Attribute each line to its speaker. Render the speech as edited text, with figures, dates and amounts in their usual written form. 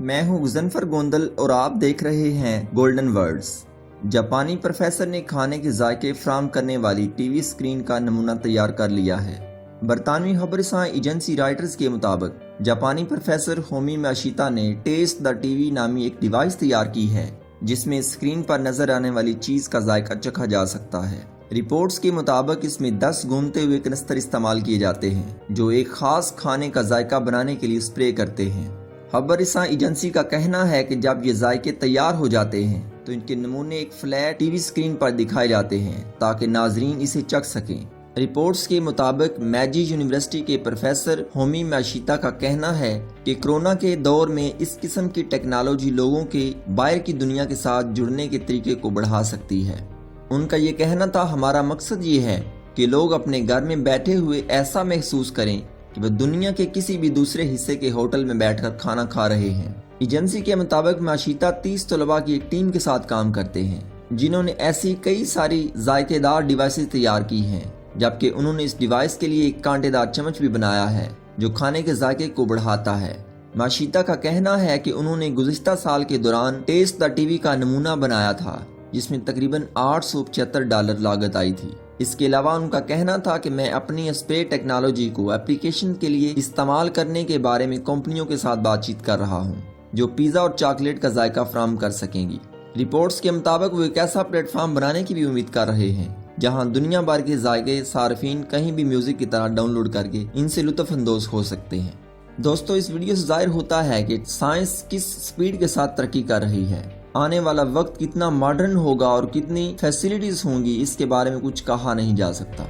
Speaker 1: मैं हूं गुज़नफर गोंदल और आप देख रहे हैं गोल्डन वर्ड्स। जापानी प्रोफेसर ने खाने के जायके फराहम करने वाली टीवी स्क्रीन का नमूना तैयार कर लिया है। बरतानवी खबरसां एजेंसी राइटर्स के मुताबिक जापानी प्रोफेसर होमी याशिता ने टेस्ट द टीवी नामी एक डिवाइस तैयार की है, जिसमें स्क्रीन पर नजर आने वाली चीज का जायका चखा जा सकता है। रिपोर्ट्स के मुताबिक इसमें 10 घूमते हुए कनस्तर इस्तेमाल किए जाते हैं, जो एक खास खाने का जायका बनाने के लिए स्प्रे करते हैं। खबरसां एजेंसी का कहना है कि जब ये जायके तैयार हो जाते हैं तो इनके नमूने एक फ्लैट टीवी स्क्रीन पर दिखाए जाते हैं ताकि नाजरीन इसे चख सकें। रिपोर्ट्स के मुताबिक मैजी यूनिवर्सिटी के प्रोफेसर होमी याशिता का कहना है कि कोरोना के दौर में इस किस्म की टेक्नोलॉजी लोगों के बाहर की दुनिया के साथ जुड़ने के तरीके को बढ़ा सकती है। उनका ये कहना था, हमारा मकसद ये है कि लोग अपने घर में बैठे हुए ऐसा महसूस करें कि वह दुनिया के किसी भी दूसरे हिस्से के होटल में बैठकर खाना खा रहे हैं। एजेंसी के मुताबिक याशिता 30 तलबा की एक टीम के साथ काम करते हैं, जिन्होंने ऐसी कई सारी जायकेदार डिवाइसेस तैयार की हैं, जबकि उन्होंने इस डिवाइस के लिए एक कांटेदार चम्मच भी बनाया है जो खाने के जायके को बढ़ाता है। याशिता का कहना है कि उन्होंने गुज़िश्ता साल के दौरान टेस्ट द टीवी का नमूना बनाया था, जिसमें तकरीबन $875 लागत आई थी। इसके अलावा उनका कहना था कि मैं अपनी स्प्रे टेक्नोलॉजी को एप्लीकेशन के लिए इस्तेमाल करने के बारे में कंपनियों के साथ बातचीत कर रहा हूं, जो पिज़्ज़ा और चॉकलेट का जायका फराहम कर सकेंगी। रिपोर्ट्स के मुताबिक वो एक ऐसा प्लेटफॉर्म बनाने की भी उम्मीद कर रहे हैं जहां दुनिया भर के जायके सार्फिन कहीं भी म्यूजिक की तरह डाउनलोड करके इनसे लुत्फ अंदोज हो सकते हैं। दोस्तों, इस वीडियो से जाहिर होता है कि साइंस किस स्पीड के साथ तरक्की कर रही है। आने वाला वक्त कितना मॉडर्न होगा और कितनी फैसिलिटीज होंगी, इसके बारे में कुछ कहा नहीं जा सकता।